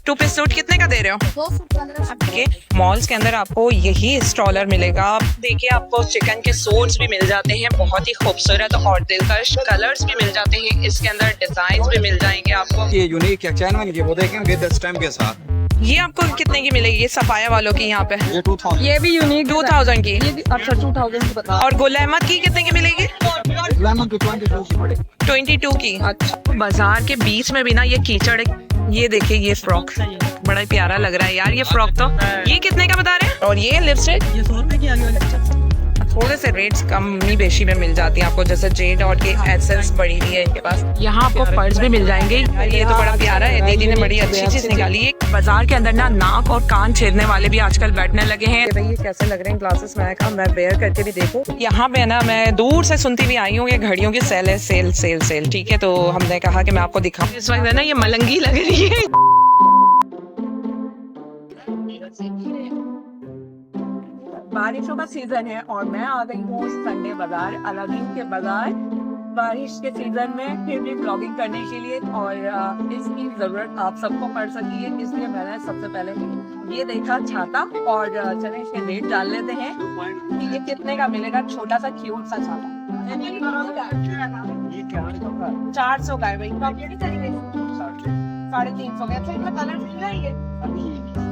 To piece suit कितने का दे रहे हो? आपके मॉल्स के अंदर आपको यही स्ट्रॉलर मिलेगा। आप देखिए आपको चिकन के सूट्स भी मिल जाते हैं, बहुत ही खूबसूरत और दिलकश कलर्स भी मिल जाते हैं। इसके अंदर डिजाइन भी मिल जाएंगे आपको। ये यूनिक है चैन की, वो देखेंगे 10 स्टैम्प के साथ। ये आपको कितने की मिलेगी? ये सफाया वालों की यहाँ पे ये 2000। ये भी यूनिक 2000 की। अच्छा 2000 की बता। और गुल अहमद की कितने की मिलेगी? लेमन की 22 की पड़ेगी। 22 की। अच्छा, बाजार के बीच में भी ना ये कीचड़ है। ये देखिए ये फ्रॉक बड़ा ही प्यारा लग रहा है यार। ये फ्रॉक तो ये कितने का बता रहे हैं? और ये लिपस्टिक ये 100 रुपए की आगे थोड़े से रेट्स कमी बेशी में मिल जाती हैं आपको, जैसे जे डॉट के एसेंस बड़ी हुई है इनके पास। यहाँ आपको पर्स भी मिल जाएंगे। ये तो बड़ा प्यारा है, दीदी ने बड़ी अच्छी चीज निकाली है। बाजार के अंदर ना नाक और कान छेदने वाले भी आजकल बैठने लगे हैं। ये कैसे लग रहे हैं ग्लासेस? मैं कहा मैं वेयर करके भी देखूं। यहाँ पे ना मैं दूर से सुनती भी आई हूँ कि घड़ियों की सेल है, सेल सेल सेल। ठीक है, तो हमने कहा कि मैं आपको दिखाऊं। इस वक्त ना ये मलंगी लग रही है। बारिशों का सीजन है और मैं आ गई हूँ संडे बाजार, अलादीन के बाजार। बारिश के सीजन में फिर भी ब्लॉगिंग करने के लिए और इसकी जरूरत आप सबको पड़ सकती है, इसलिए मैंने सबसे पहले ये देखा छाता। और चले इसके रेट डाल लेते हैं कि ये कितने का मिलेगा। छोटा सा क्यूट सा छाता 400 का है भाई। 350 का। अच्छा इनका कलर मिल जाएंगे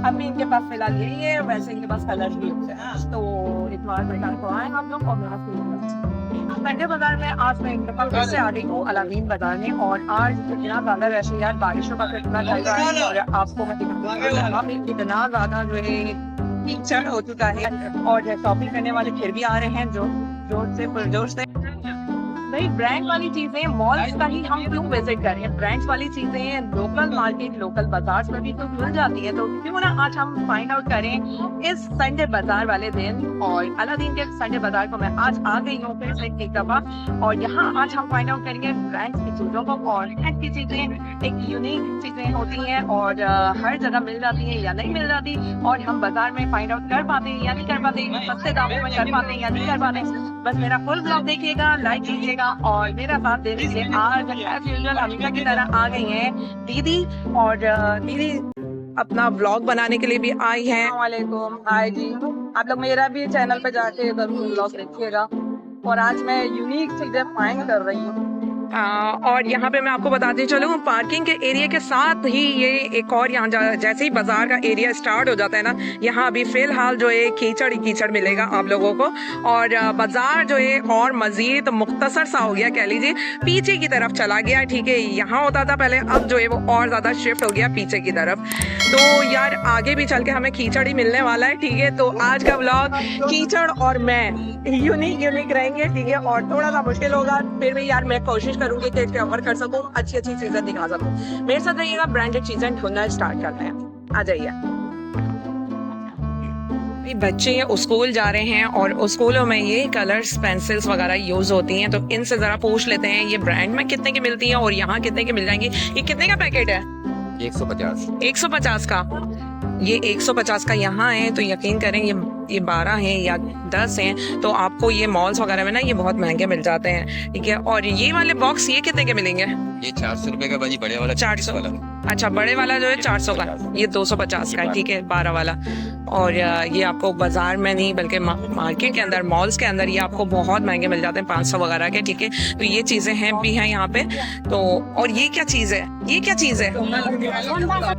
अभी इनके पास फिलहाल यही है, वैसे इनके पास कलर भी होते हैं। तो इतवार बाजार को आए आप लोग और मेरा संडे बाजार में आज मैं फिर से आ गई हूँ अलादीन बाजार में। और आज इतना ज्यादा वैसे यार बारिशों का कितना चल रहा है और आपको मैं दिखाऊंगी इतना ज्यादा जो है कीचड़ हो चुका है। और शॉपिंग करने वाले फिर भी आ रहे हैं जो जोर से पुरजोर से। भाई ब्रांड वाली चीजें मॉल्स का ही हम क्यों विजिट करें? ब्रांड्स वाली चीजें लोकल मार्केट लोकल बाजार में भी तो मिल जाती है। तो क्यों ना आज हम फाइंड आउट करें इस संडे बाजार वाले दिन। और अलादीन के संडे बाजार को मैं आज आ गई हूँ फिर से एक दफा। और यहाँ आज हम फाइंड आउट करेंगे ब्रांड्स की चीजों को। और ब्रांड की चीजें एक यूनिक चीजें होती हैं और हर जगह मिल जाती है या नहीं मिल जाती। और हम बाजार में फाइंड आउट कर पाते हैं या नहीं कर पाते, सस्ते दामों में कर पाते हैं या नहीं कर पाते। बस मेरा फुल ब्लॉग देखिएगा, लाइक कीजिएगा और मेरा साथ देने के लिए आज एज यूजुअल हमेशा की तरह आ गई हैं दीदी। और दीदी अपना व्लॉग बनाने के लिए भी आई हैं। वालेकुम हाय जी, आप लोग मेरा भी चैनल पे जाके जरूर ब्लॉग देखिएगा। और आज मैं यूनिक चीजें फाइंड कर रही हूँ। और यहाँ पे मैं आपको बताती चलूँ पार्किंग के एरिया के साथ ही ये एक और यहाँ जैसे ही बाजार का एरिया स्टार्ट हो जाता है ना, यहाँ अभी फिलहाल जो है कीचड़ ही कीचड़ मिलेगा आप लोगों को। और बाजार जो है और मजीद मुख्तसर सा हो गया कह लीजिए, पीछे की तरफ चला गया। ठीक है, यहाँ होता था पहले, अब जो है वो और ज्यादा शिफ्ट हो गया पीछे की तरफ। तो यार आगे भी चल के हमें कीचड़ ही मिलने वाला है। ठीक है, तो आज का व्लॉग कीचड़ और मैं यूनिक रहेंगे। ठीक है, और थोड़ा सा मुश्किल होगा, फिर भी यार मैं कोशिश करूंगी कि कवर कर सकूं, अच्छी अच्छी चीजें दिखा सकूं। मेरे साथ रहिएगा, ब्रांडेड चीजें ढूंढना स्टार्ट करते हैं। आ जाइए। बच्चे स्कूल जा रहे हैं और स्कूलों में ये कलर्स पेंसिल्स वगैरह यूज होती हैं, तो इनसे जरा पूछ लेते हैं ये ब्रांड में कितने की मिलती हैं और यहाँ कितने की मिल जाएंगी। ये कितने का पैकेट है? 150 का। ये 150 का यहाँ है, तो यकीन करें ये 12 हैं या 10 हैं, तो आपको ये मॉल्स वगैरह में ना ये बहुत महंगे मिल जाते हैं। ठीक है, और ये वाले बॉक्स ये कितने के मिलेंगे? ये 400 रुपए का भाजी, बड़े वाला 400 वाला। अच्छा, बड़े वाला जो है 400 का, ये 250 का है। ठीक है, 12 वाला। और ये आपको बाजार में नहीं बल्कि मार्केट के अंदर मॉल्स के अंदर ये आपको बहुत महंगे मिल जाते हैं, 500 वगैरह के। ठीक है, तो ये चीजें हैं भी हैं यहाँ पे। तो और ये क्या चीज है? ये क्या चीज है?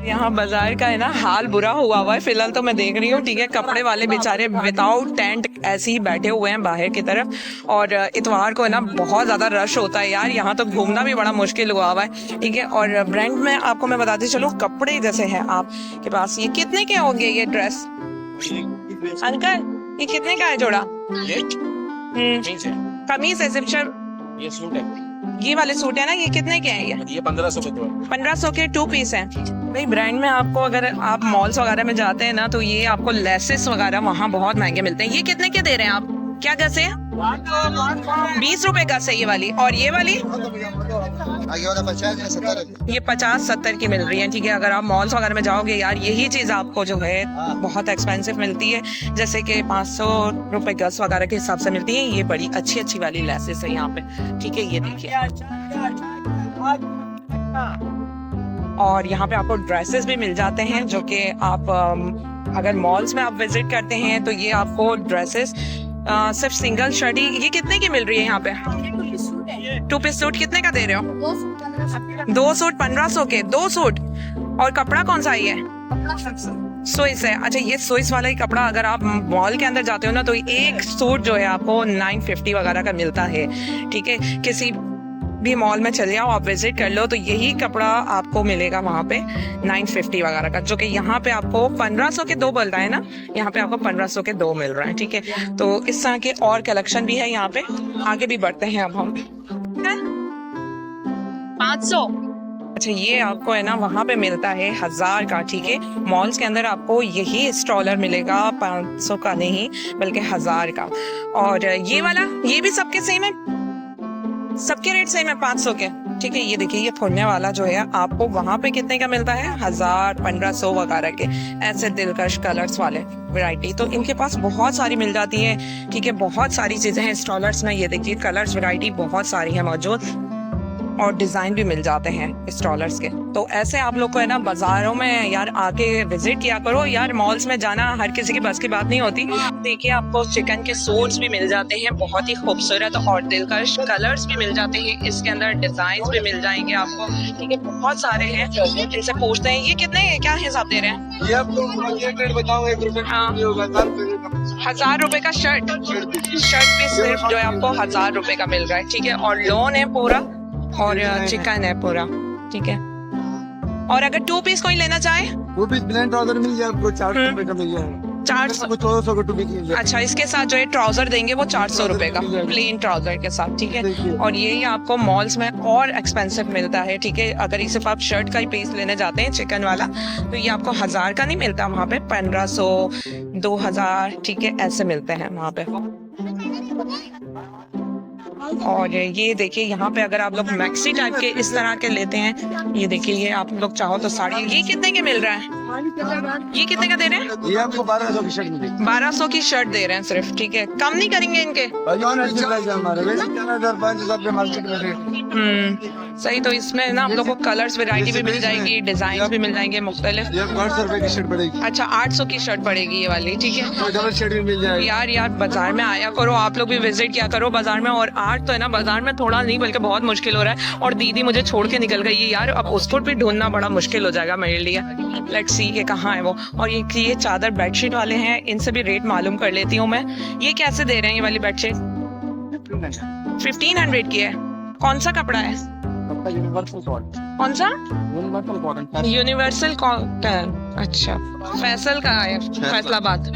यहाँ बाजार का है ना हाल बुरा हुआ है फिलहाल, तो मैं देख रही हूँ। ठीक है, कपड़े वाले बेचारे विदाउट टेंट ऐसे ही बैठे हुए हैं बाहर की तरफ। और इतवार को है ना बहुत ज्यादा रश होता है यार, यहाँ तो घूमना भी बड़ा मुश्किल हुआ है। ठीक है, और ब्रांड में आपको मैं बताती चलूँ, कपड़े जैसे हैं आपके पास, ये कितने के होंगे ये ड्रेस? अंकल ये कितने का है जोड़ा? कमीज है सिर्फ? ये सूट है, ये वाले सूट है ना, ये कितने के हैं? ये 1500 के 1500 के 2 पीस हैं। भाई ब्रांड में आपको अगर आप मॉल्स वगैरह में जाते हैं ना, तो ये आपको लेसेस वगैरह वहाँ बहुत महंगे मिलते हैं। ये कितने के दे रहे हैं आप? क्या गज है? 20 रुपए गज है ये वाली। और ये वाली ये 50-70 की मिल रही है। ठीक है, अगर आप मॉल्स वगैरह में जाओगे यार, यही चीज आपको जो है बहुत एक्सपेंसिव मिलती है, जैसे कि 500 रुपए गज वगैरह के हिसाब से मिलती है। ये बड़ी अच्छी अच्छी वाली लेसेस है यहाँ पे। ठीक है, ये देखिए और यहाँ पे आपको ड्रेसेस भी मिल जाते हैं जो कि आप अगर मॉल्स में आप विजिट करते हैं तो ये आपको ड्रेसेस सिर्फ सिंगल शर्ट ही, ये कितने की मिल रही है यहाँ पे? 2 पीस सूट कितने का दे रहे हो? 2 सूट 1500 के 2 सूट। और कपड़ा कौन सा ही है? स्विस है। अच्छा, ये स्विस वाला ही कपड़ा अगर आप मॉल के अंदर जाते हो ना तो एक सूट जो है आपको 950 वगैरह का मिलता है। ठीक है, किसी भी मॉल में चले जाओ, आप विजिट कर लो तो यही कपड़ा आपको मिलेगा वहाँ पे 950 वगैरह का, जो कि यहाँ पे आपको 1500 के 2 मिल रहा है ना, यहाँ पे आपको 1500 के 2 मिल रहा है। ठीक है, तो इस तरह के और कलेक्शन भी है यहाँ पे। आगे भी बढ़ते हैं अब हम। 500। अच्छा, ये आपको है ना वहाँ पे मिलता है 1000 का। ठीक है, मॉल्स के अंदर आपको यही स्टॉलर मिलेगा 500 का नहीं बल्कि 1000 का। और ये वाला, ये भी सबके सेम है, सबके रेट सेम है 500 के। ठीक है, ये देखिए, ये फुड़ने वाला जो है आपको वहाँ पे कितने का मिलता है? 1000 1500 वगैरह के। ऐसे दिलकश कलर्स वाले वैरायटी तो इनके पास बहुत सारी मिल जाती है। ठीक है, बहुत सारी चीजें हैं स्टॉलर्स में। ये देखिए, कलर्स वैरायटी बहुत सारी है मौजूद और डिजाइन भी मिल जाते हैं स्टॉलर्स के। तो ऐसे आप लोग को है ना बाजारों में यार आके विजिट किया करो यार। मॉल्स में जाना हर किसी की बस की बात नहीं होती। देखिए, आपको चिकन के सूट्स भी मिल जाते हैं, बहुत ही खूबसूरत और दिलकश कलर्स भी मिल जाते हैं। इसके अंदर डिजाइन भी मिल जाएंगे आपको। ठीक है, बहुत सारे हैं। इनसे पूछते हैं ये कितने, क्या हिसाब दे रहे हैं? ये आपको बताओ 1 रुपए। हाँ, 1000 रुपए का शर्ट भी सिर्फ जो है आपको 1000 रुपए का मिल रहा है। ठीक है, और लोन है पूरा और चिकन है पूरा। ठीक है, और अगर 2 पीस कोई लेना चाहे 2 पीस ब्लेंड ट्राउजर मिल जाए आपको 400 रुपए का मिल जाएगा। 400 1400 का 2 पीस मिल जाएगा। अच्छा, इसके साथ जो है ट्राउजर देंगे वो 400 रुपए का, प्लेन ट्राउजर के साथ। ठीक है, और यही आपको मॉल्स में और एक्सपेंसिव मिलता है। ठीक है, अगर ये सिर्फ आप शर्ट का ही पीस लेने जाते हैं चिकन वाला तो ये आपको 1000 का नहीं मिलता, वहाँ पे 1500 2000 ठीक है ऐसे मिलते हैं वहाँ पे। और ये देखिए, यहाँ पे अगर आप लोग मैक्सी टाइप के इस तरह के लेते हैं, ये देखिए, ये आप लोग चाहो तो साड़ी, ये कितने के मिल रहा है? ये कितने का दे रहे हैं? ये आपको 1200 की शर्ट मिलेगी। 1200 की शर्ट दे रहे हैं सिर्फ। ठीक है, कम नहीं करेंगे इनके? सही। तो इसमें ना आप लोग को कलर्स वैरायटी भी मिल जाएगी, डिजाइन भी मिल जाएंगे मुख्तलिफ। 800 रुपए की शर्ट पड़ेगी। अच्छा, 800 की शर्ट पड़ेगी ये वाली। ठीक है, डबल शर्ट भी मिल जाएगी। यार बाजार में आया करो, आप लोग भी विजिट किया करो बाजार में। और आज तो है ना बाजार में थोड़ा नहीं बल्कि बहुत मुश्किल हो रहा है। और दीदी मुझे छोड़ के निकल गई है यार, अब उसको भी ढूंढना बड़ा मुश्किल हो जाएगा मेरे लिए। लेट्स सी के कहाँ है वो। और ये चादर बेडशीट वाले हैं, इनसे भी रेट मालूम कर लेती हूँ मैं। ये कैसे दे रहे हैं ये वाली बेडशीट? 1500 की है। कौन सा कपड़ा है? कौन सा? Universal cotton. अच्छा, फैसल का है, फैसलाबाद।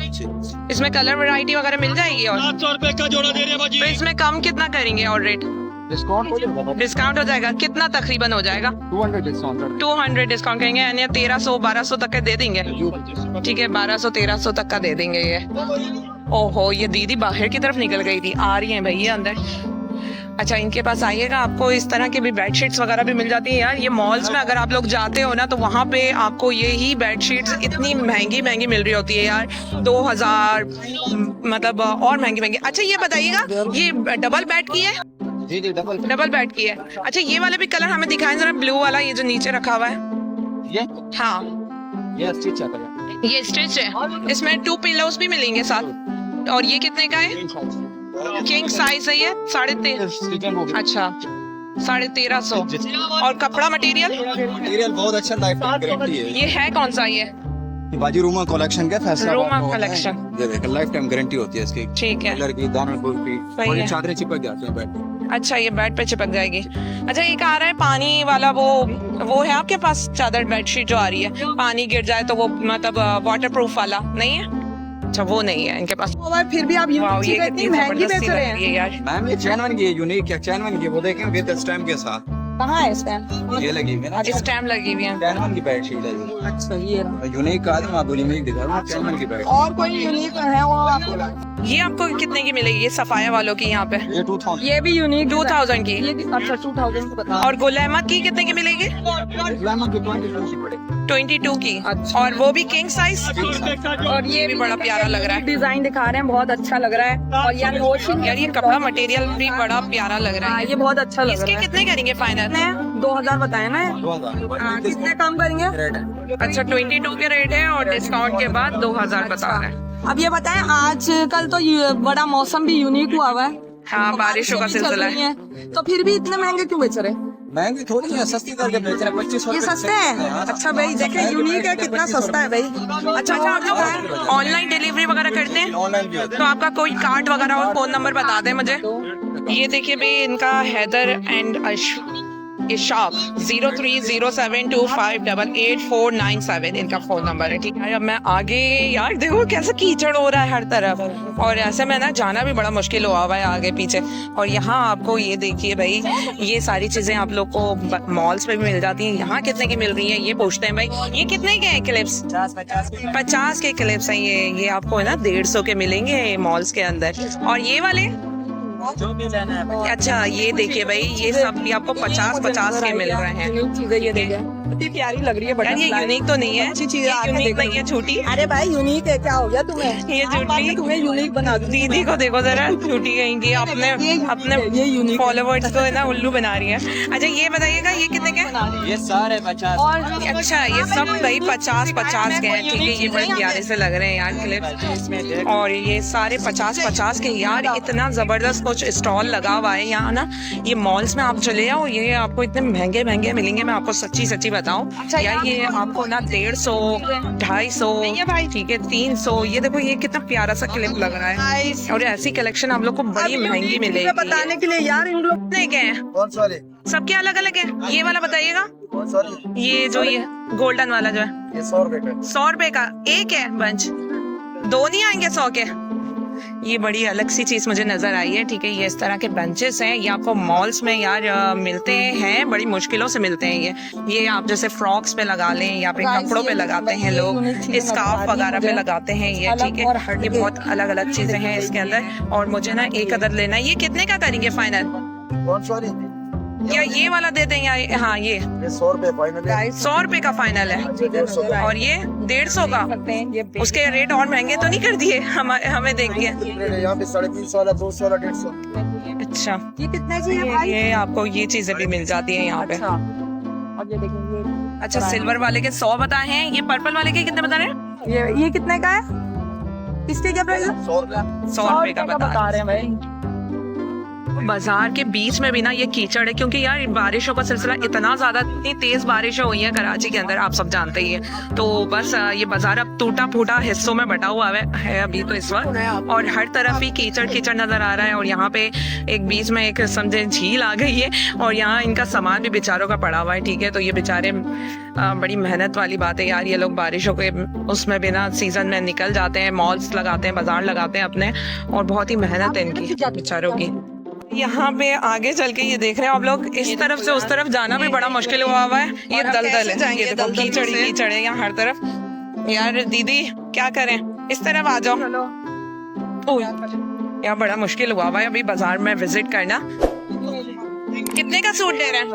इसमें कलर वैरायटी वगैरह मिल जाएगी। और 700 रुपए का जोड़ा दे रहे हैं बाजी। तो इसमें कम कितना करेंगे और रेट? डिस्काउंट हो जाएगा कितना? तकरीबन हो जाएगा 200 डिस्काउंट करेंगे, यानी 1300 1200 तक का दे देंगे। ठीक है, 1200 1300 तक का दे देंगे ये। ओहो, ये दीदी बाहर की तरफ निकल गई थी, आ रही है भैया अंदर। अच्छा, इनके पास आइएगा, आपको इस तरह की भी बेडशीट्स वगैरह भी मिल जाती है यार। ये मॉल्स में अगर आप लोग जाते हो ना तो वहाँ पे आपको यही बेडशीट्स इतनी महंगी महंगी मिल रही होती है यार, 2000 मतलब और महंगी महंगी। अच्छा, ये बताइएगा, ये डबल बेड की है? जी डबल बेड की है। अच्छा, ये वाला भी कलर हमें दिखाएं जरा, ब्लू वाला, ये जो नीचे रखा हुआ है। ये हाँ, ये स्टिच आता है। ये स्टिच है। इसमें 2 पिलोस भी मिलेंगे साथ। और ये कितने का है? किंग साइज है ये, 1350। अच्छा, 1350। और कपड़ा मटेरियल बहुत अच्छा, लाइफ गारंटी है। ये है कौन सा? ये बाजी रूमा कलेक्शन का फैसला। रूमा कलेक्शन, ये देखो, लाइफ टाइम गारंटी होती है इसकी। ठीक है, कलर की, दानों की, सही और ये है। चादरें चिपक जाती हैं बेड पे। अच्छा, ये बेड पे चिपक जाएगी। अच्छा, एक आ रहा है पानी वाला, वो है आपके पास चादर बेडशीट जो आ रही है, पानी गिर जाए तो वो मतलब वाटर प्रूफ वाला नहीं है? अच्छा, वो नहीं है इनके पास। फिर भी आप वाओ, ये इतनी कितनी महंगी जबरदस्ती बेच लग रहे रही है हैं। यार। मैम ये चैनवन की है, यूनिक है चैनवन की, वो देखें विद स्टैम्प के साथ। कहाँ है स्टैम्प? ये लगी हुई है ना, स्टैम्प लगी हुई है। चैनवन की बेडशीट है ये। अच्छा, ये यूनिक का मैं आपको यूनिक दिखा रहा हूँ, चैनवन की बेड। और कोई यूनिक है वो आपको? ये आपको कितने की मिलेगी? ये सफाया वालों की यहाँ पे ये 2000। ये भी यूनिक 2000 की। ये अच्छा 2000 को बता। और गुल अहमद की कितने की मिलेगी? लेमन की 22 की पड़ेगी। 22 की। अच्छा। और वो भी किंग साइज। और ये भी बड़ा प्यारा लग रहा है। डिजाइन दिखा रहे हैं, बहुत अच्छा लग रहा है। और यार यार ये कपड़ा मटेरियल भी बड़ा प्यारा लग रहा है। ये बहुत अच्छा लग इसके रहा है। कितने करेंगे फाइनल? 2000 बताए ना? 2000 हाँ, कितने कम करेंगे? अच्छा 22 के रेट है और डिस्काउंट के बाद 2000 बता रहे हैं। अब ये बताएं, आजकल तो ये बड़ा मौसम भी यूनिक हुआ है। हाँ, बारिशों का भी चल सिलसिला रही है, तो फिर भी इतने महंगे क्यों बेच रहे? महंगी थोड़ी है, सस्ती करके बेच रहे हैं, 2500 ये सस्ते हैं? अच्छा भाई देखे, यूनिक है, कितना सस्ता है भाई। अच्छा आप लोग ऑनलाइन डिलीवरी वगैरह करते हैं? ऑनलाइन भी होता तो आपका कोई कार्ड वगैरह और फोन नंबर बता दें मुझे। ये देखिए भाई, इनका हैदर एंड इशाक 030725888497 इनका फोन नंबर है। ठीक है, अब मैं आगे, यार देखो कैसे कीचड़ हो रहा है हर तरफ, और ऐसे में ना जाना भी बड़ा मुश्किल हुआ हुआ है आगे पीछे। और यहाँ आपको ये देखिए भाई, ये सारी चीजें आप लोग को मॉल्स में भी मिल जाती हैं, यहाँ कितने की मिल रही हैं ये पूछते हैं भाई। ये कितने के हैं क्लिप्स? 50 के क्लिप्स हैं ये आपको है ना 150 के मिलेंगे मॉल्स के अंदर। और ये वाले जो भी लेना है। अच्छा, ये देखिए भाई, ये सब भी आपको 50 के मिल रहे हैं। ये देखिए कितनी प्यारी लग रही है, यार ये यूनिक तो नहीं है, अच्छी चीज है, आके यूनिक देखो। नहीं है, छोटी। अरे भाई यूनिक है, क्या हो गया तुम्हें? ये झूठी, तुम्हें यूनिक बना दूं। दीदी को देखो जरा, छूटी गई अपने ये यूनिक फॉलोवर्स को है ना उल्लू बना रही है। अच्छा ये बताइएगा, ये कितने के? ये सारे 50। अच्छा ये सब भाई 50 के हैं। ठीक है, ये बड़े प्यारे से लग रहे हैं यार क्लिप्स, और ये सारे 50 के। यार इतना जबरदस्त कुछ स्टॉल लगा हुआ है यहाँ ना, ये मॉल्स में आप चले जाओ, ये आपको इतने महंगे मिलेंगे, मैं आपको सच्ची बताऊं यार। ये आपको ना 150, 250, ठीक है 300। ये देखो ये कितना प्यारा सा क्लिप लग रहा है, और ऐसी कलेक्शन आप लोग को बड़ी महंगी मिलेगी। बताने के लिए यार इन लोग कितने के हैं? कौन सा वाले? सबके अलग अलग है। ये वाला बताइएगा, कौन सा वाले? ये जो ये गोल्डन वाला जो है ये 100 रुपए का। 100 रुपए का एक है बंच, दो नहीं आएंगे 100 के। ये बड़ी अलग सी चीज मुझे नजर आई है। ठीक है, ये इस तरह के बंचेस हैं, ये आपको मॉल्स में यार मिलते हैं, बड़ी मुश्किलों से मिलते हैं। ये आप जैसे फ्रॉक्स पे लगा लें या फिर कपड़ों पे लगाते हैं लोग, स्कार्फ वगैरह पे लगाते हैं ये। ठीक है, ये बहुत अलग अलग चीजें हैं इसके अंदर, और मुझे ना एक अदर लेना है। ये कितने का करेंगे फाइनल? कौन सा वाले? या ये वाला दे दें या हाँ ये 100 रुपए फाइनल है। 100 रुपए का फाइनल है, और ये 150 का। उसके रेट और महंगे तो नहीं कर दिए हमें देख के? यहाँ पे 350 वाला, 200 वाला, 150। अच्छा, ये कितने की है भाई? ये आपको ये चीजें भी मिल जाती हैं यहाँ पे। अच्छा, और ये देखेंगे, अच्छा सिल्वर वाले के 100 बताए हैं, ये पर्पल वाले के कितने बता रहे हैं? ये कितने का है? इसके क्या प्राइस है? 100 रुपए। 100 रुपए का बता रहे हैं भाई। बाजार के बीच में भी ना ये कीचड़ है, क्योंकि यार बारिशों का सिलसिला इतना ज्यादा, इतनी तेज बारिशें हुई है कराची के अंदर, आप सब जानते ही हैं। तो बस ये बाजार अब टूटा फूटा हिस्सों में बटा हुआ है अभी तो इस वक्त, और हर तरफ ही कीचड़ नजर आ रहा है। और यहाँ पे एक बीच में एक समझे झील आ गई है, और यहाँ इनका सामान भी बेचारों का पड़ा हुआ है। ठीक है, तो ये बेचारे बड़ी मेहनत वाली बात है यार, ये लोग बारिशों के उसमें बिना सीजन में निकल जाते हैं, मॉल्स लगाते हैं, बाजार लगाते हैं अपने, और बहुत ही मेहनत है इनकी बेचारों की। यहाँ पे आगे चल के ये देख रहे हैं आप लोग, इस तरफ से उस तरफ जाना भी बड़ा मुश्किल हुआ हुआ है। ये दलदल है, ये देखो कीचड़ है यहाँ हर तरफ। यार दीदी क्या करें, इस तरफ आ जाओ। ओह, यहाँ बड़ा मुश्किल हुआ हुआ है अभी बाजार में विजिट करना। कितने का सूट दे रहे हैं?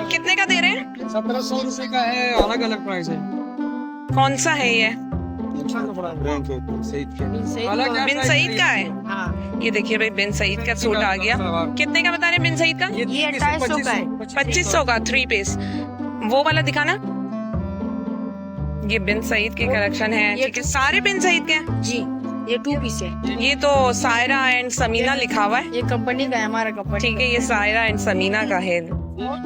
कितने का दे रहे हैं? 1700 रुपए का है, अलग अलग प्राइस है। कौन सा है ये? बिन सईद का है। ये देखिए भाई, बिन सईद का सूट आ गया। कितने का बता रहे हैं बिन सईद का? ये 250 का है। 2500 का 3 पीस। वो वाला दिखाना। ये बिन सईद की कलेक्शन है। ठीक है, सारे बिन सईद के हैं जी, ये 2 पीस है। ये तो सायरा एंड समीना लिखा हुआ है। ये कंपनी का है, हमारा कंपनी। ठीक है, ये सायरा एंड समीना का है।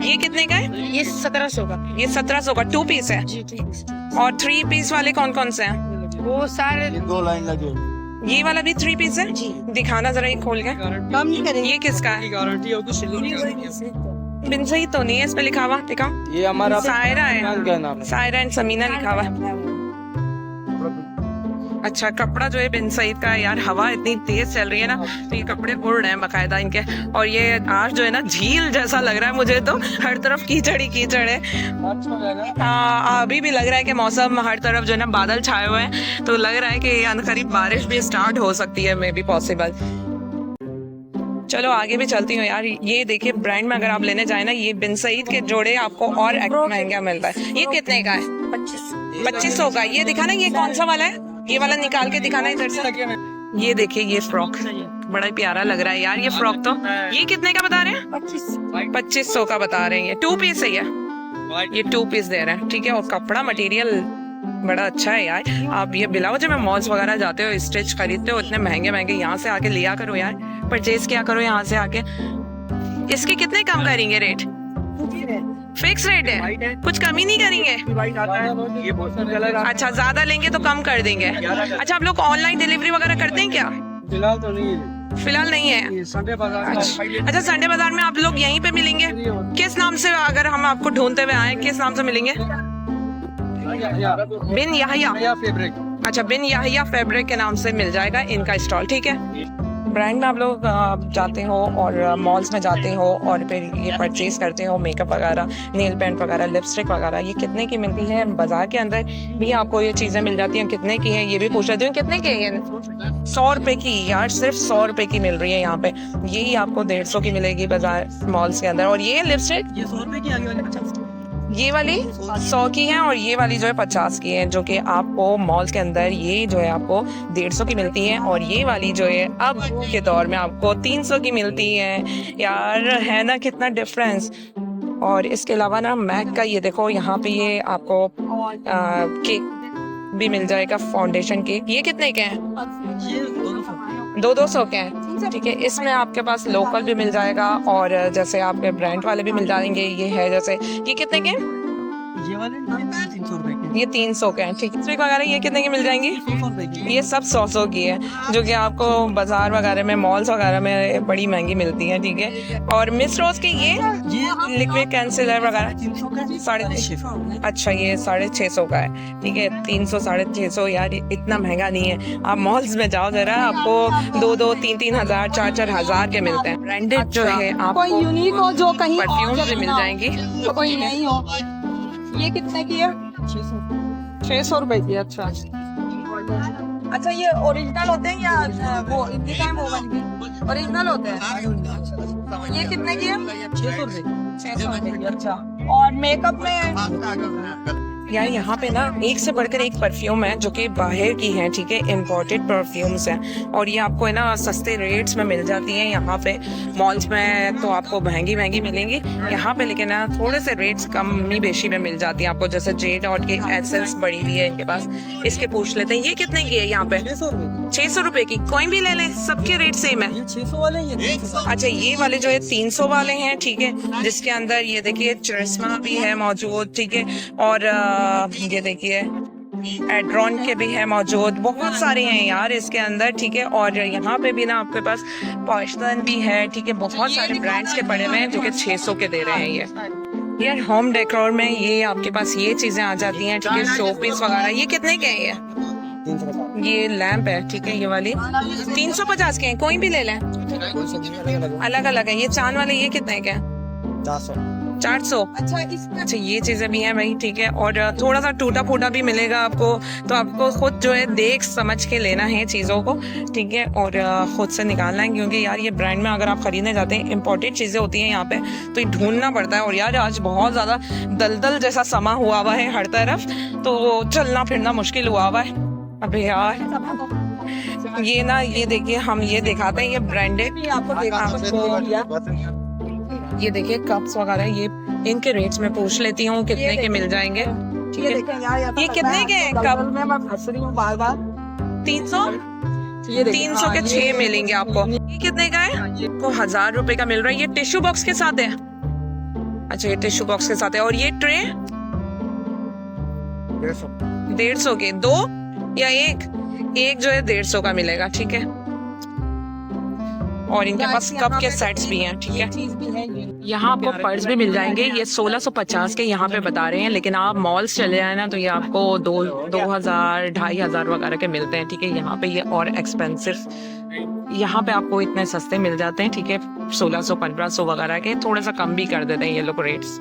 ये कितने का है? ये 1700 का। ये 1700 का 2 पीस है। जी 2 पीस। और 3 पीस वाले कौन कौन से हैं? वो सारे 2 लाइन लगे। ये वाला भी 3 पीस है जी। दिखाना जरा, ये खोल के। कम नहीं करेंगे। ये किसका है? गारंटी होगी। बिन सईद तो नहीं है इस पे लिखा हुआ, देखा? ये हमारा सायरा है, क्या नाम है? सायरा एंड समीना लिखा हुआ है। अच्छा, कपड़ा जो है बिन सईद का है यार, हवा इतनी तेज चल रही है ना, तो ये कपड़े उड़ रहे हैं बकायदा इनके। और ये आज जो है ना झील जैसा लग रहा है मुझे, तो हर तरफ कीचड़ ही कीचड़ है। अभी भी लग रहा है कि मौसम हर तरफ जो है ना बादल छाए हुए हैं, तो लग रहा है कि अनकरीब बारिश भी स्टार्ट हो सकती है, मे बी पॉसिबल। चलो आगे भी चलती हूँ यार। ये देखिए, ब्रांड में अगर आप लेने जाए ना, ये बिन सईद के जोड़े आपको और महंगा मिलता है। ये कितने का है? 2500 का। ये दिखाना, ये कौन सा वाला है? ये वाला निकाल के दिखाना इधर से। ये देखिए, ये फ्रॉक बड़ा ही प्यारा लग रहा है यार ये फ्रॉक। तो ये कितने का बता रहे हैं? 2500 का बता रहे हैं। ये 2 पीस है ये 2 पीस दे रहे हैं, ठीक है। और कपड़ा मटेरियल बड़ा अच्छा है यार। आप ये बिलाओ जब मैं मॉल्स वगैरह जाते हो स्टिच खरीदते हो इतने महंगे महंगे, यहाँ से आके लिया करो यार, परचेज किया करो यहाँ से आके। इसके कितने कम करेंगे रेट? फिक्स रेट है, कुछ कमी नहीं करेंगे? अच्छा ज्यादा लेंगे तो कम कर देंगे। अच्छा आप लोग ऑनलाइन डिलीवरी वगैरह करते हैं क्या? फिलहाल तो नहीं, फिलहाल नहीं है। संडे बाजार। अच्छा संडे बाजार में आप लोग यहीं पे मिलेंगे? किस नाम से, अगर हम आपको ढूंढते हुए आए, किस नाम से मिलेंगे? बिन याहिया फैब्रिक। अच्छा बिन याहिया फैब्रिक के नाम से मिल जाएगा इनका स्टॉल, ठीक है। ब्रांड में आप लोग जाते हो और मॉल्स में जाते हो और फिर ये परचेज करते हो मेकअप वगैरह, नेल पेंट वगैरह, लिपस्टिक वगैरह, ये कितने की मिलती है? बाजार के अंदर भी आपको ये चीज़ें मिल जाती हैं। कितने की है ये भी पूछ लेती हूँ। कितने की है ये? 100 रुपए की यार, सिर्फ 100 रुपए की मिल रही है यहाँ पे। यही आपको 150 की मिलेगी बाजार मॉल्स के अंदर। और ये लिपस्टिक ये 100 रुपए की आगे वाली 50। ये वाली 100 की है और ये वाली जो है 50 की है, जो कि आपको मॉल्स के अंदर ये जो है आपको 150 की मिलती है। और ये वाली जो है अब के दौर में आपको 300 की मिलती है यार, है ना कितना डिफरेंस। और इसके अलावा ना मैक का ये देखो यहाँ पे ये आपको केक भी मिल जाएगा, फाउंडेशन केक। ये कितने के हैं? 200 के हैं, ठीक है। इसमें आपके पास लोकल भी मिल जाएगा और जैसे आपके ब्रांड वाले भी मिल जाएंगे। ये है जैसे, ये कितने के? ये वाले 300 रुपए के। ये 300 के हैं, ठीक है। वगैरह ये कितने की मिल जाएंगी? 100 रुपए की। ये सब 100 की है, जो कि आपको बाजार वगैरह में, मॉल्स वगैरह में बड़ी महंगी मिलती है, ठीक है। और मिस रोज के ये लिक्विड कैंसिलर वगैरह 300 का 650। अच्छा ये 650 का है, ठीक है। 300 650 यार इतना महंगा नहीं है। आप मॉल्स में जाओ जरा, आपको 2 3 हज़ार 4 हज़ार के मिलते हैं। ब्रांडेड जो है आपको कोई यूनिक हो जो कहीं परफ्यूम भी मिल जाएंगी। कोई नहीं हो। ये कितने की है? 600 रुपए की। अच्छा अच्छा, ये ओरिजिनल होते हैं या वो इतनी टाइम हो गई? ओरिजिनल होते हैं। ये कितने की है? 600 रुपए। 600 रुपए की। अच्छा, और मेकअप में यार यहाँ पे ना एक से बढ़कर एक परफ्यूम है जो कि बाहर की है, ठीक है। इम्पोर्टेड परफ्यूम्स हैं और ये आपको है ना सस्ते रेट्स में मिल जाती हैं यहाँ पे। मॉल्स में तो आपको महंगी महंगी मिलेंगी यहाँ पे, लेकिन ना थोड़े से रेट्स कमी बेशी में मिल जाती हैं आपको। जैसे जेड और के एसेंस बड़ी हुई है इनके पास, इसके पूछ लेते हैं। ये कितने की है यहाँ पे? 600 रुपए की। कोई भी ले ले, सबके रेट सेम है। 600 वाले ये। अच्छा ये वाले जो है 300 वाले हैं, ठीक है, जिसके अंदर ये देखिए चरिश्मा भी है मौजूद, ठीक है। और ये देखिए एड्रॉन के भी है मौजूद, बहुत सारे हैं यार इसके अंदर, ठीक है। और यहाँ पे भी ना आपके पास पॉइसन भी है, ठीक है। बहुत सारे ब्रांड्स के पड़े हुए हैं जो कि 600 के दे रहे हैं ये। यार होम डेकोर में ये आपके पास ये चीजें आ जाती हैं, ठीक है। शो पीस वगैरह ये कितने के हैं? ये लैंप है, ठीक है, ये वाली 350 के हैं। कोई भी ले लें, अलग अलग है। ये चांद वाले ये कितने के हैं? 400। अच्छा ये चीजें भी हैं भाई, ठीक है। और थोड़ा सा टूटा फूटा भी मिलेगा आपको, तो आपको खुद जो है देख समझ के लेना है चीज़ों को, ठीक है। और खुद से निकालना है, क्योंकि यार ये ब्रांड में अगर आप खरीदने जाते हैं, इम्पोर्टेड चीज़ें होती हैं यहाँ पे, तो ये ढूंढना पड़ता है। और यार आज बहुत ज़्यादा दलदल जैसा समा हुआ हुआ है हर तरफ, तो चलना फिरना मुश्किल हुआ हुआ है। अबे यार ये ना, ये देखिए हम ये दिखाते हैं, ये ब्रांडेड आपको ये देखिए कप्स वगैरह, ये इनके रेट्स में पूछ लेती हूँ कितने के मिल जाएंगे, ठीक है। ये कितने के हैं कप? मैं फंस रही हूँ बार बार। 300 300 के 6 मिलेंगे आपको। ये कितने का है? आपको 1000 रुपए का मिल रहा है। ये टिश्यू बॉक्स के साथ है। अच्छा ये टिश्यू बॉक्स के साथ है। और ये ट्रे 150 के। 2 या 1 जो है 150 का मिलेगा, ठीक है। और इनके पास कप के सेट्स भी हैं, ठीक है। यहाँ आपको पर्स भी मिल जाएंगे। ये 1650 के यहाँ पे बता रहे हैं, लेकिन आप मॉल्स चले जाए ना तो ये आपको 2000 2500 वगैरह के मिलते हैं, ठीक है। यहाँ पे ये और एक्सपेंसिव, यहाँ पे आपको इतने सस्ते मिल जाते हैं, ठीक है। 1600 1500 वगैरह के, थोड़ा सा कम भी कर देते हैं ये लोग रेट्स।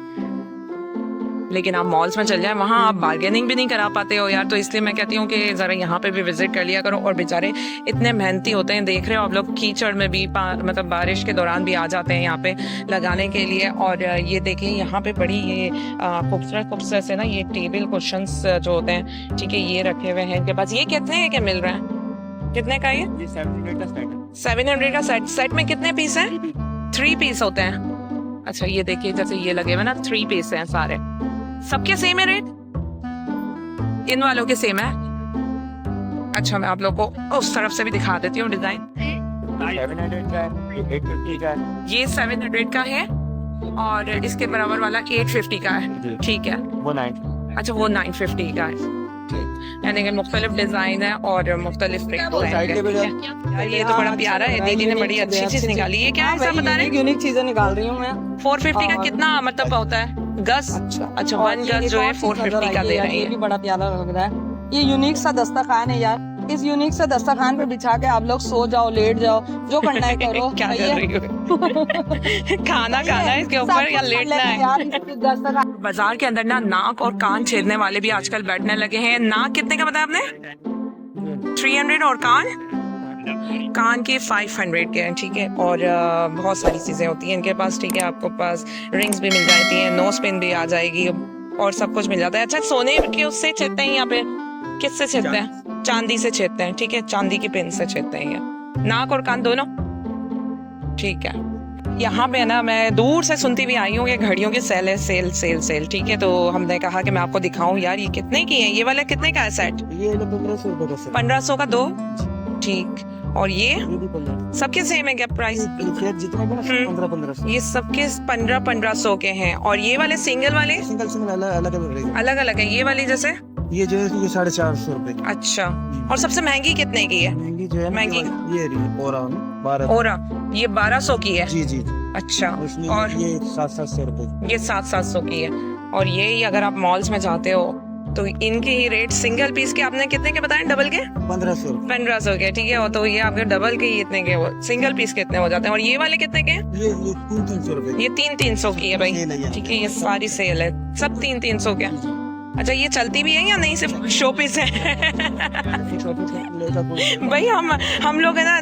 लेकिन आप मॉल्स में चल जाए, वहाँ आप बार्गेनिंग भी नहीं करा पाते हो यार। तो इसलिए मैं कहती हूँ कि ज़रा यहाँ पे भी विजिट कर लिया करो। और बेचारे इतने मेहनती होते हैं, देख रहे हो आप लोग, कीचड़ में भी मतलब बारिश के दौरान भी आ जाते हैं यहाँ पे लगाने के लिए। और ये देखिए यहाँ पे बड़ी ये खूबसूरत से ना ये टेबल कुशंस जो होते हैं, ठीक है, ये रखे हुए हैं इनके पास। ये कितने के मिल रहे हैं? कितने का ये? 700 का सेट। सेट में कितने पीस हैं? 3 पीस होते हैं। अच्छा ये देखिए, जैसे ये लगे हुए ना 3 पीस हैं सारे। सबके सेम है रेट? इन वालों के सेम है? अच्छा मैं आप लोगों को उस तरफ से भी दिखा देती हूँ डिजाइन। 700 का है, 850 का है। ये 700 का है और इसके बराबर वाला 850 का है। ठीक है, वो 9। अच्छा वो 950 का है। यानी कि मुख्तलिफ डिजाइन है और मुख्तलिफ रेट है। ये तो बड़ा प्यारा है, दीदी ने बड़ी अच्छी चीज निकाली। ये क्या है सब बता रहे हैं? यूनिक चीजें निकाल रही हूँ मैं। 450 का कितना मतलब होता है गज? अच्छा 1 गज जो है 450 का दे रही ये भी है। बड़ा प्यारा लग रहा है। ये यूनिक सा दस्तरखान है यार। इस यूनिक सा दस्तरखान पे बिछा के आप लोग सो जाओ, लेट जाओ, जो करना है करो। क्या सही कर है? रही हो? खाना है इसके ऊपर या लेटना है? यार दस्तरखान बाजार के अंदर ना नाक और कान छेदने वाले भी आजकल बैठने लगे हैं। नाक कितने का बताया आपने? 300 और कान के 500 के हैं। ठीक है, और बहुत सारी चीजें होती हैं इनके पास। ठीक है, आपको पास रिंग्स भी मिल जाती हैं, नोज पिन भी आ जाएगी और सब कुछ मिल जाता है। अच्छा सोने के उससे छेदते हैं यहाँ पे? किससे छेदते हैं? चांदी से छेदते हैं। ठीक है, चांदी की पिन से छेदते हैं ये नाक और कान दोनों। ठीक है, यहाँ पे ना मैं दूर से सुनती हुई आई हूँ ये घड़ियों की सेल है, सेल सेल सेल। ठीक है, तो हमने कहा कि मैं आपको दिखाऊं यार ये कितने की है। ये वाला कितने का है सेट? ये 1500 रुपए का। 1500 का 2। ठीक, और ये सबके सेम है क्या प्राइस? जितने भी 1500। ये सबके 1500 के हैं। और ये वाले सिंगल वाले सिंगल अलग अलग अलग है। ये वाली जैसे ये जो है ये 450 रुपए। अच्छा, और सबसे महंगी कितने की है? महंगी जो है महंगी ये ओरा 12। ओरा ये 1200 की है। जी जी। अच्छा, उसमें और ये 700 रुपए। ये 700 की है। और ये अगर आप मॉल्स में जाते हो तो इनके ही रेट सिंगल पीस के आपने कितने के बताए? डबल के 1500। 1500 के। ठीक है, और तो ये आपके डबल के ही इतने के वो सिंगल पीस के इतने हो जाते हैं। और ये वाले कितने के हैं? ये 300 रुपए। ये 300 की है भाई। ठीक है, ये सारी सेल है, सब 300 के। अच्छा ये चलती भी है या नहीं, सिर्फ शो पीस है? भाई हम लोग है ना,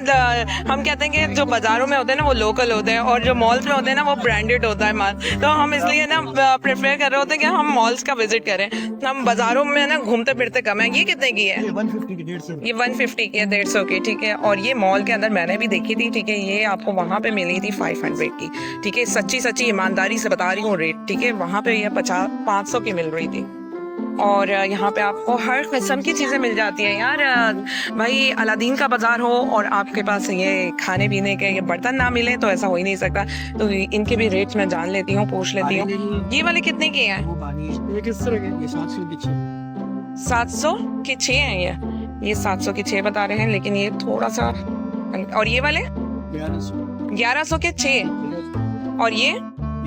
हम कहते हैं कि जो बाजारों में होते हैं ना वो लोकल होते हैं और जो मॉल्स में होते हैं ना वो ब्रांडेड होता है माल। तो हम इसलिए ना प्रेफर कर रहे होते हैं कि हम मॉल्स का विजिट करें। हम बाजारों में ना घूमते फिरते कम है। ये कितने की है? 150 की 150। ये 150 की है, 150 की। ठीक है, और ये मॉल के अंदर मैंने भी देखी थी। ठीक है, ये आपको वहाँ पे मिली थी 500 की। ठीक है, सच्ची ईमानदारी से बता रही हूँ रेट। ठीक है, वहाँ पे ये 500 की मिल रही थी। और यहाँ पे आपको हर किस्म की चीज़ें मिल जाती हैं यार। भाई अलादीन का बाजार हो और आपके पास ये खाने पीने के ये बर्तन ना मिले तो ऐसा हो ही नहीं सकता। तो इनके भी रेट्स मैं जान लेती हूँ, पूछ लेती हूँ। ये वाले कितने के हैं? ये किस तरह के? ये 700 की 6। 700 के 6 हैं ये 700 के 6 बता रहे हैं, लेकिन ये थोड़ा सा। और ये वाले 1100 के 6। और ये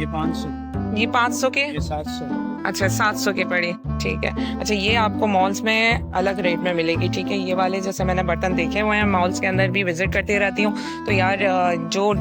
500 के। ये 700। अच्छा 700 के पड़े। ठीक है, अच्छा ये आपको मॉल्स में अलग रेट में मिलेगी। ठीक है, ये वाले जैसे मैंने बर्तन देखे हुए हैं, मॉल्स के अंदर भी विजिट करती रहती हूँ तो यार जो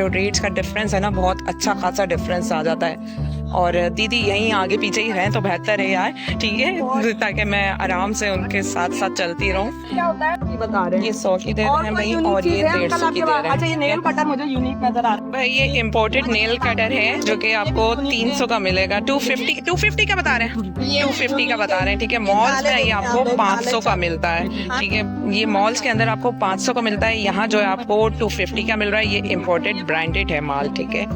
रेट्स का डिफरेंस है ना, बहुत अच्छा खासा डिफरेंस आ जाता है। और दीदी यहीं आगे पीछे ही रहें तो बेहतर है यार। ठीक है, ताकि मैं आराम से उनके साथ साथ चलती रहूं। क्या होता है ये बता रहे हैं। ये 100 की दे रहे हैं भाई, और ये 150 की दे रहे हैं। अच्छा ये नेल कटर मुझे यूनिक नजर आ रहा है भाई। ये इम्पोर्टेड नेल कटर है जो कि आपको 300 का मिलेगा। 250 का बता रहे हैं, 250 का बता रहे हैं। ठीक है, मॉल्स में ये आपको 500 का मिलता है। ठीक है, ये मॉल्स के अंदर आपको 500 का मिलता है, यहाँ जो है आपको 250 का मिल रहा है। ये इम्पोर्टेड ब्रांडेड है माल। ठीक है,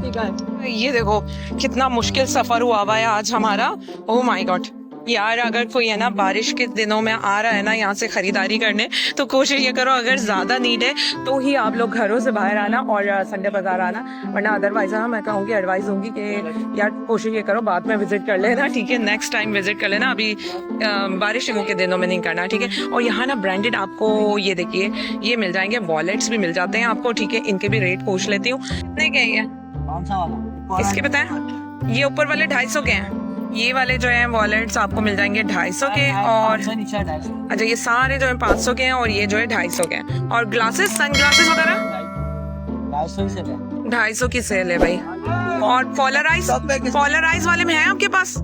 ये देखो कितना मुश्किल सफर हुआ हुआ है आज हमारा। ओह माय गॉड यार, अगर कोई है ना बारिश के दिनों में आ रहा है ना यहाँ से खरीदारी करने, तो कोशिश ये करो अगर ज्यादा नीड है तो ही आप लोग घरों से बाहर आना और संडे बाजार आना, वरना अदरवाइज ना मैं कहूँगी, एडवाइस दूंगी कि यार कोशिश ये करो बाद में विजिट कर लेना। ठीक है, नेक्स्ट टाइम विजिट कर लेना, अभी बारिश के दिनों में नहीं करना। ठीक है, और यहाँ ना ब्रांडेड आपको ये देखिए ये मिल जाएंगे, वॉलेट्स भी मिल जाते हैं आपको। ठीक है, इनके भी रेट पूछ लेती हूँ। कितने के ये? कौन सा वाला? इसके बताएं। ये ऊपर वाले 250 के हैं। ये वाले जो हैं वॉलेट्स आपको मिल जाएंगे 250 के। और अच्छा ये सारे जो है 500 के हैं और ये जो है 250 के हैं। और ग्लासेस, सन ग्लासेस वगैरह 250 की सेल है भाई। और पोलराइज वाले में है आपके पास?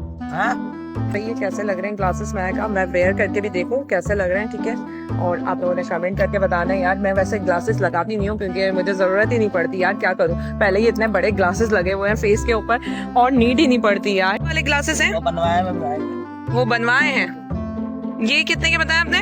भाई ये कैसे लग रहे हैं ग्लासेस? मैं वेयर करके भी देखूं कैसे लग रहे हैं। ठीक है, और आप लोगों ने कमेंट करके बताना है यार। मैं वैसे ग्लासेस लगाती नहीं हूँ क्योंकि मुझे जरूरत ही नहीं पड़ती यार, क्या करूँ। पहले ही इतने बड़े ग्लासेस लगे हुए हैं फेस के ऊपर और नीड ही नहीं पड़ती यार। वाले ग्लासेस हैं वो बनवाए वो बनवाए हैं। ये कितने के बताया आपने?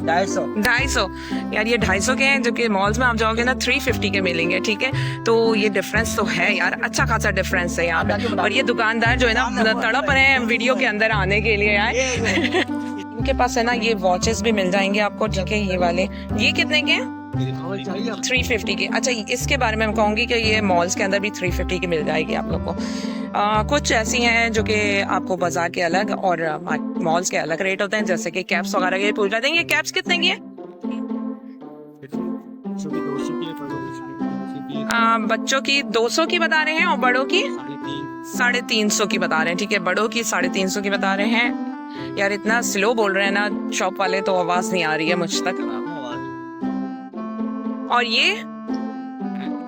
250। यार ये 250 के हैं, जो कि मॉल्स में आप जाओगे ना 350 के मिलेंगे, ठीक है। तो ये डिफरेंस तो है यार, अच्छा खासा डिफरेंस है यहाँ पे। और ये दुकानदार जो है ना तड़प रहे हैं वीडियो के अंदर आने के लिए यार। इनके पास है ना ये वॉचेस भी मिल जाएंगे आपको, ठीक है। ये वाले ये कितने के हैं? 350 की। अच्छा, इसके बारे में मैं कहूँगी कि ये मॉल्स के अंदर भी 350 की मिल जाएगी आप लोग को। कुछ ऐसी हैं जो कि आपको बाजार के अलग और मॉल्स के अलग रेट होते हैं, जैसे कि कैप्स वगैरह के पूछ रहे थे। ये कैप्स कितने की है? बच्चों की 200 की बता रहे हैं और बड़ों की 350 की बता रहे हैं, ठीक है। बड़ों की 350 की बता रहे हैं। यार इतना स्लो बोल रहे हैं ना शॉप वाले, तो आवाज नहीं आ रही है मुझ तक। और ये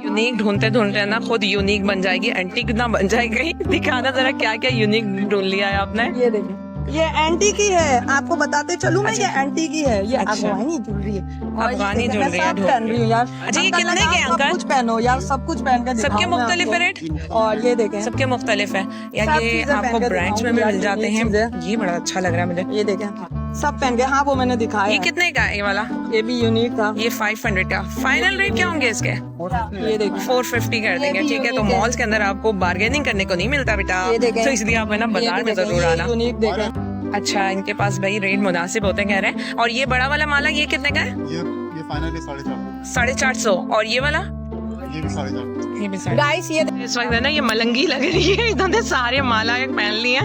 यूनिक ढूंढते ढूंढते ना खुद यूनिक बन जाएगी, एंटीक ना बन जाएगी। दिखाना जरा क्या क्या यूनिक ढूंढ लिया है आपने। ये देखिए, ये एंटी की है, आपको बताते चलूं मैं। ये एंटी की है, ये अच्छा। अफगानी ज्वेलरी है। और अफगानी ये देखिए, ज्वेलरी मैं है, सब पहन रही हूँ यार। अच्छा, ये अंकल, कितने आप के हैं, सब अंकल? कुछ पहनो यार, सब कुछ पहन के सबके दिखाऊं मैं मुख्तलिफ आपको। रेट और ये देखें, सबके मुख्तलिफ है यार। सब ये चीजें आपको पहन के ब्रांड्स में भी दिखाऊंगी मिल यार, जाते ये हैं। चीजें। ये बड़ा अच्छा लग रहा है मुझे। ये देखें, सब पहन के। हाँ, वो मैंने दिखाया ये है। कितने का है ये वाला? ये भी यूनिक था। ये 500 का। फाइनल रेट क्या होंगे इसके? ये देखिए, 450 कर देंगे, भी ठीक है। तो unique है। मॉल्स के अंदर आपको बार्गेनिंग करने को नहीं मिलता बेटा, ये देखें, तो इसलिए आप है ना बाजार में जरूर आना। यूनिक देखें। अच्छा, इनके पास भाई रेट मुनासिब होते कह रहे हैं। और ये बड़ा वाला माला ये कितने का है? ये फाइनल है 450। 450। और ये वाला? ये भी 450। ये भी 450। गाइस, ये इस वक्त है ना ये मलंगी लग रही है, इन्होंने सारे माला एक पहन लिए।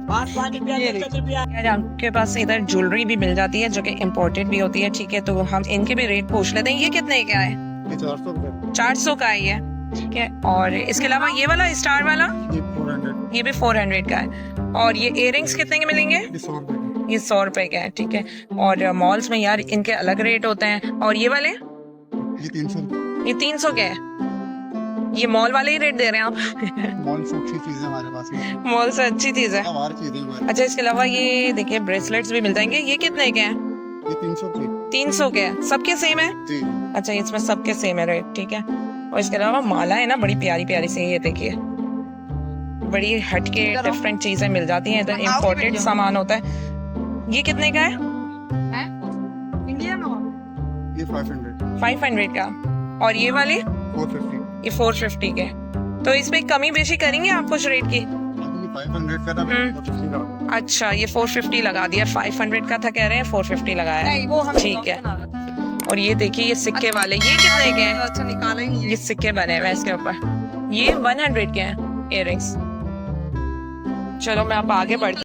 यार आपके पास इधर ज्वेलरी भी मिल जाती है जो कि इम्पोर्टेड भी होती है, ठीक है। तो हम इनके भी रेट पूछ लेते हैं। ये कितने का है? ये 400 रुपए। 400 का है ये, ठीक है। और इसके अलावा ये वाला स्टार वाला, ये 400। ये भी 400 का है। और ये इयररिंग्स कितने के मिलेंगे? ये 100 रुपए। ये 100 रुपए का है, ठीक है। और मॉल्स में यार इनके अलग रेट होते हैं। और ये वाले? ये 300 रुपए। ये 300 के है। ये मॉल वाले ही रेट दे रहे हैं आप? मॉल से अच्छी चीज है हमारे पास में। मॉल से अच्छी चीज है। हमार चीजें हमारे। अच्छा, इसके अलावा ये देखिए ब्रेसलेट्स भी मिल जाएंगे। ये कितने के हैं? ये 300 रुपए। 300 के हैं। सबके सेम है? जी। अच्छा, इसमें सबके सेम है रेट, ठीक है। और इसके अलावा माला है ना बड़ी प्यारी प्यारी सी, ये देखिए बड़ी हटके डिफरेंट चीजें मिल जाती हैं इधर। इम्पोर्टेड सामान होता है। ये कितने का है? ये 500। 500 का। और ये वाली? 450। ये 450 के। तो इस पे कमी बेशी करेंगे आप कुछ रेट की? अभी 500 का था, 450 का। अच्छा, ये 450 लगा दिया। 500 का था कह रहे हैं, 450 लगाया है, वो हम ठीक है। और ये देखिए ये सिक्के वाले, ये कितने के हैं? अच्छा निकाला ही नहीं ये सिक्के बने हुए हैं इसके ऊपर। ये 100 के हैं इयररिंग्स। चलो मैं अब आगे बढ़ती